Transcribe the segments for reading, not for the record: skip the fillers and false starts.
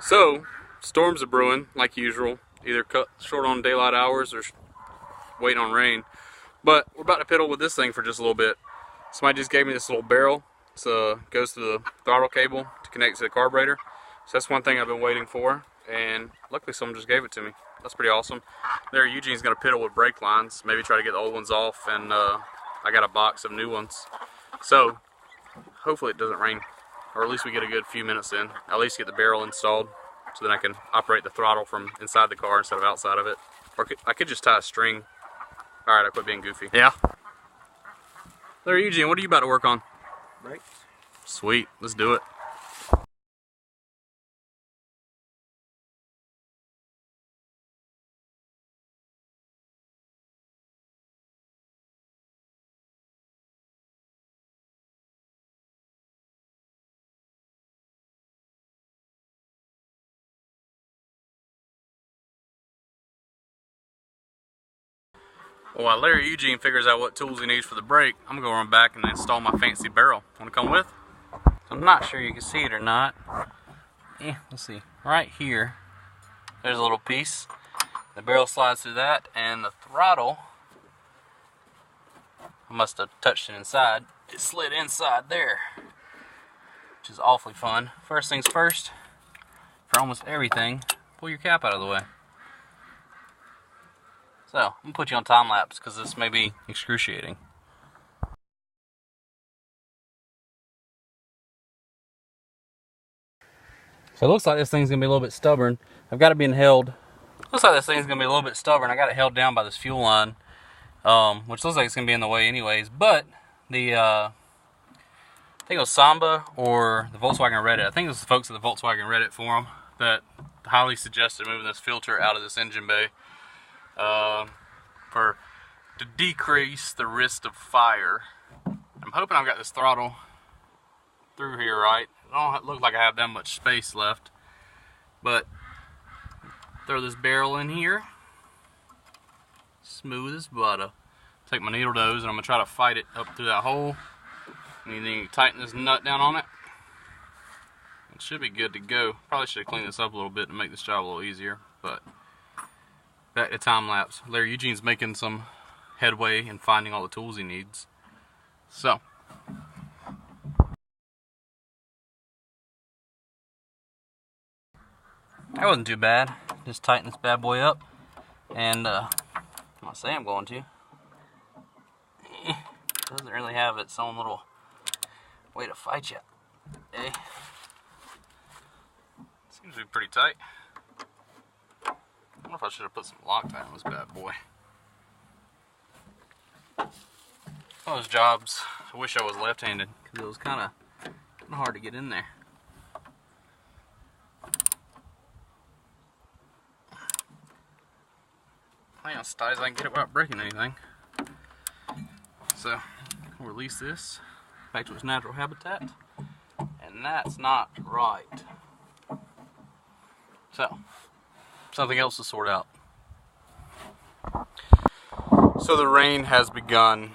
So, storms are brewing like usual, either cut short on daylight hours or waiting on rain. But we're about to piddle with this thing for just a little bit. Somebody just gave me this little barrel. It goes to the throttle cable to connect to the carburetor. So that's one thing I've been waiting for, and luckily someone just gave it to me. That's pretty awesome. There, Eugene's gonna piddle with brake lines, maybe try to get the old ones off, and I got a box of new ones. So hopefully it doesn't rain, or at least we get a good few minutes in. At least get the barrel installed, so then I can operate the throttle from inside the car instead of outside of it. Or I could just tie a string. All right, I quit being goofy. Yeah. There, Eugene, what are you about to work on? Brakes. Sweet, let's do it. Well, while Larry Eugene figures out what tools he needs for the brake, I'm gonna go run back and install my fancy barrel. Wanna come with? I'm not sure you can see it or not. Let's see. Right here, there's a little piece. The barrel slides through that, and the throttle, I must have touched it inside. It slid inside there, which is awfully fun. First things first, for almost everything, pull your cap out of the way. So, I'm going to put you on time lapse because this may be excruciating. So it looks like this thing's going to be a little bit stubborn. I've got it being held. Looks like this thing's going to be a little bit stubborn. I got it held down by this fuel line, which looks like it's going to be in the way anyways. But the, I think it was Samba or the Volkswagen Reddit. I think it was the folks at the Volkswagen Reddit forum that highly suggested moving this filter out of this engine bay. To decrease the risk of fire. I'm hoping I've got this throttle through here right. It don't look like I have that much space left, but throw this barrel in here, smooth as butter. Take my needle nose and I'm gonna try to fight it up through that hole, and then you tighten this nut down on it. It should be good to go. Probably should have cleaned this up a little bit to make this job a little easier, but back to time lapse. Larry Eugene's making some headway in finding all the tools he needs. So, that wasn't too bad. Just tighten this bad boy up, and I'm gonna say I'm going to. Doesn't really have its own little way to fight you. Seems to be pretty tight. I wonder if I should have put some Loctite on this bad boy. One of those jobs, I wish I was left-handed, because it was kind of hard to get in there. I think as tight as I can get it without breaking anything. So, we'll release this back to its natural habitat, and that's not right. So, something else to sort out. So the rain has begun.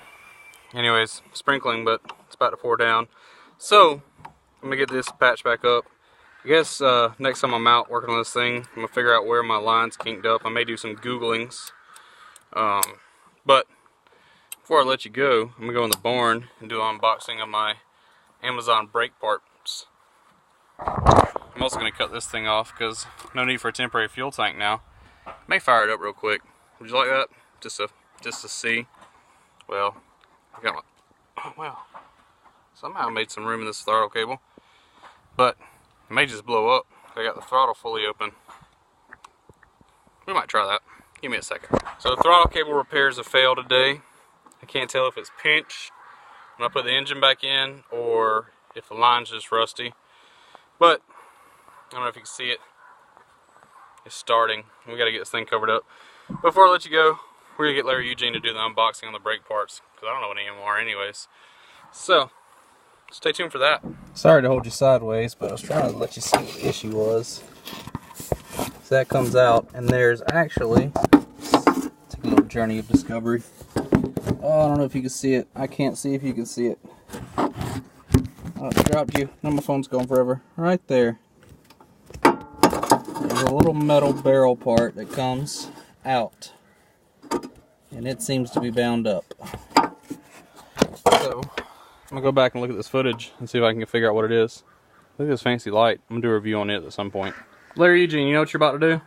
Anyways, sprinkling, but it's about to pour down. So I'm gonna get this patched back up. I guess next time I'm out working on this thing, I'm gonna figure out where my line's kinked up. I may do some Googlings. But before I let you go, I'm gonna go in the barn and do an unboxing of my Amazon brake parts. I'm also going to cut this thing off because no need for a temporary fuel tank now. May fire it up real quick. Would you like that? Just to see. Well, I got my, somehow I made some room in this throttle cable, but it may just blow up. I got the throttle fully open. We might try that. Give me a second. So the throttle cable repairs have failed today. I can't tell if it's pinched when I put the engine back in or if the line's just rusty. But I don't know if you can see it. It's starting. We got to get this thing covered up. Before I let you go, we're going to get Larry Eugene to do the unboxing on the brake parts, because I don't know what any of them are anyways. So, stay tuned for that. Sorry to hold you sideways, but I was trying to let you see what the issue was. So that comes out, and there's actually, take a little journey of discovery. Oh, I don't know if you can see it. I can't see if you can see it. Oh, it dropped you. Now my phone's going forever. Right there. there's a little metal barrel part that comes out, and it seems to be bound up. So I'm gonna go back and look at this footage and see if I can figure out what it is. Look at this fancy light. I'm gonna do a review on it at some point. Larry Eugene, you know what you're about to do?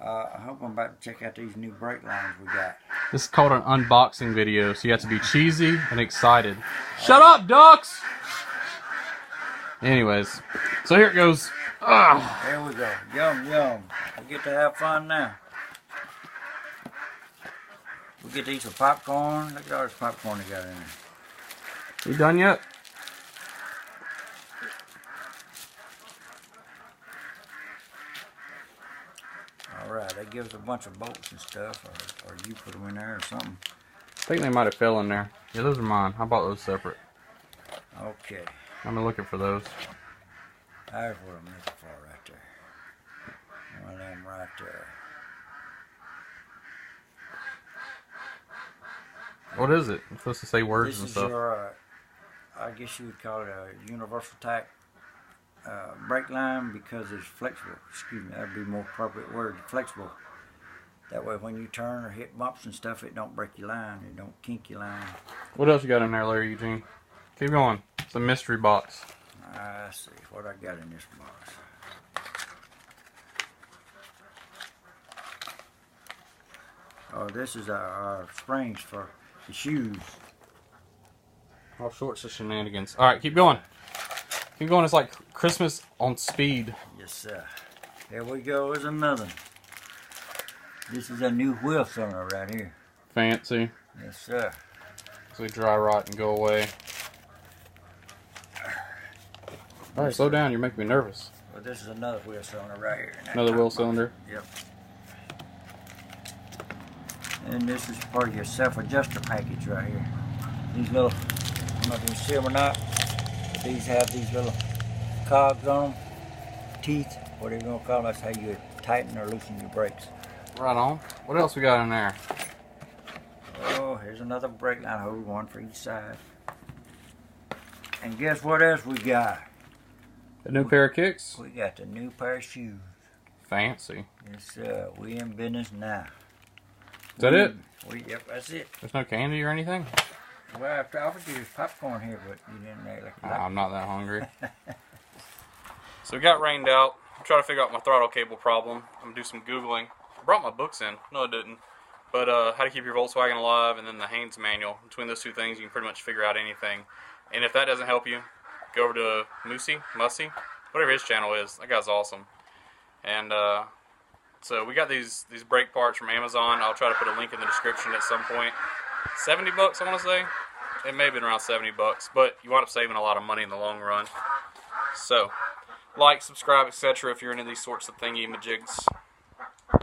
I hope I'm about to check out these new brake lines we got. This is called an unboxing video, so you have to be cheesy and excited. Shut up, ducks! Anyways, so here it goes. Ugh. There we go. Yum, yum. We get to have fun now. We get to eat some popcorn. Look at all this popcorn they got in there. You done yet? Alright, they give us a bunch of bolts and stuff, or you put them in there or something. I think they might have fell in there. Yeah, those are mine. I bought those separate. Okay. I'm looking for those. There's what I'm looking for right there. One of them right there. What is it? It's supposed to say words This and is stuff. your, I guess you would call it a universal type brake line because it's flexible. Excuse me, that would be a more appropriate word. Flexible. That way when you turn or hit bumps and stuff, it don't break your line. It don't kink your line. What else you got in there, Larry Eugene? Keep going. It's a mystery box. I see what I got in this box. Oh, this is our springs for the shoes. All sorts of shenanigans. Alright, keep going. Keep going. It's like Christmas on speed. Yes, sir. Here we go. There's another one. This is a new wheel cylinder right here. Fancy. Yes, sir. So we dry rot and go away. Alright, slow down. You're making me nervous. Well, this is another wheel cylinder right here. Another wheel cylinder? Yep. And this is part of your self-adjuster package right here. These little, I don't know if you can see them or not, but these have these little cogs on them, teeth, whatever you're going to call them. That's how you tighten or loosen your brakes. Right on. What else we got in there? Oh, here's another brake line hose, one for each side. And guess what else we got? A new pair of kicks? We got the new pair of shoes. Fancy. Yes, we in business now. Is that it? Yep, that's it. There's no candy or anything? Well, I offered you this popcorn here, but you didn't act like you liked I'm not that hungry. So we got rained out. I'm trying to figure out my throttle cable problem. I'm going to do some Googling. I brought my books in. No, I didn't. But how to keep your Volkswagen alive and then the Haynes manual. Between those two things, you can pretty much figure out anything. And if that doesn't help you, go over to Mussy, whatever his channel is. That guy's awesome. And so we got these brake parts from Amazon. I'll try to put a link in the description at some point. 70 bucks, I want to say. It may have been around 70 bucks, but you wind up saving a lot of money in the long run. So, like, subscribe, etc. if you're into these sorts of thingy-majigs.